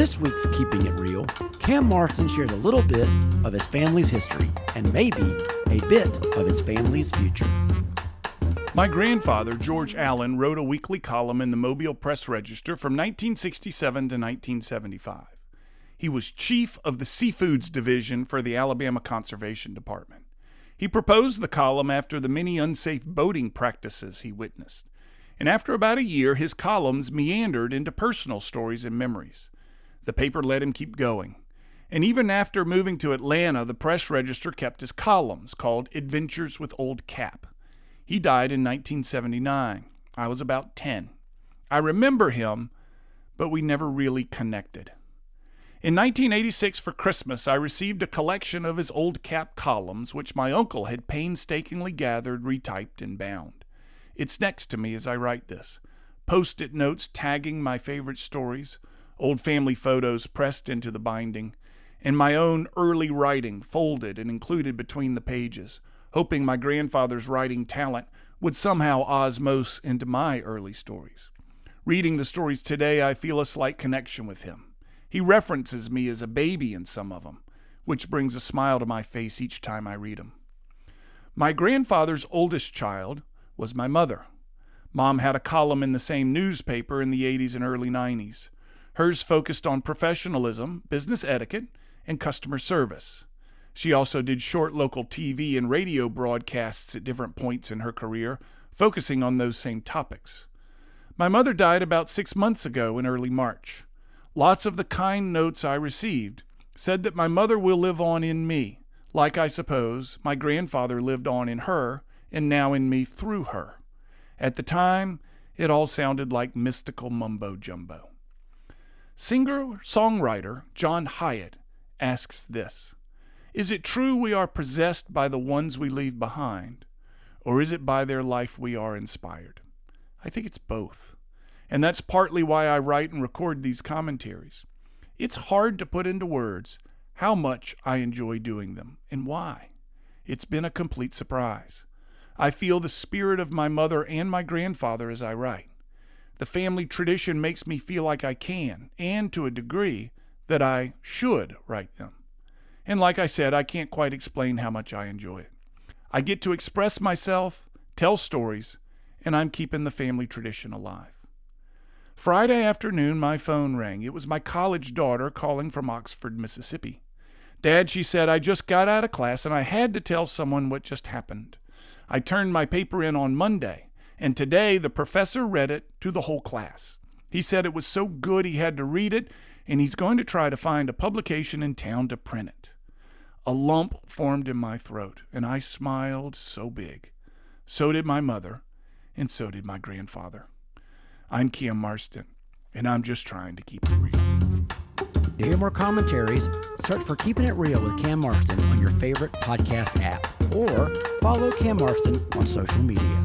this week's Keeping It Real, Cam Marston shares a little bit of his family's history and maybe a bit of his family's future. My grandfather, George Allen, wrote a weekly column in the Mobile Press Register from 1967 to 1975. He was chief of the Seafoods Division for the Alabama Conservation Department. He proposed the column after the many unsafe boating practices he witnessed. And after about a year, his columns meandered into personal stories and memories. The paper let him keep going. And even after moving to Atlanta, the Press Register kept his columns called Adventures with Old Cap. He died in 1979. I was about 10. I remember him, but we never really connected. In 1986 for Christmas, I received a collection of his Old Cap columns, which my uncle had painstakingly gathered, retyped, and bound. It's next to me as I write this. Post-it notes tagging my favorite stories, old family photos pressed into the binding, and my own early writing folded and included between the pages, hoping my grandfather's writing talent would somehow osmose into my early stories. Reading the stories today, I feel a slight connection with him. He references me as a baby in some of them, which brings a smile to my face each time I read them. My grandfather's oldest child was my mother. Mom had a column in the same newspaper in the 80s and early 90s. Hers focused on professionalism, business etiquette, and customer service. She also did short local TV and radio broadcasts at different points in her career, focusing on those same topics. My mother died about 6 months ago in early March. Lots of the kind notes I received said that my mother will live on in me, like I suppose my grandfather lived on in her and now in me through her. At the time, it all sounded like mystical mumbo-jumbo. Singer-songwriter John Hyatt asks this: is it true we are possessed by the ones we leave behind, or is it by their life we are inspired? I think it's both. And that's partly why I write and record these commentaries. It's hard to put into words how much I enjoy doing them and why. It's been a complete surprise. I feel the spirit of my mother and my grandfather as I write. The family tradition makes me feel like I can, and to a degree, that I should write them. And like I said, I can't quite explain how much I enjoy it. I get to express myself, tell stories, and I'm keeping the family tradition alive. Friday afternoon, my phone rang. It was my college daughter calling from Oxford, Mississippi. Dad, she said, I just got out of class and I had to tell someone what just happened. I turned my paper in on Monday, and today the professor read it to the whole class. He said it was so good he had to read it, and he's going to try to find a publication in town to print it. A lump formed in my throat, and I smiled so big. So did my mother, and so did my grandfather. I'm Cam Marston, and I'm just trying to keep it real. To hear more commentaries, search for Keeping It Real with Cam Marston on your favorite podcast app, or follow Cam Marston on social media.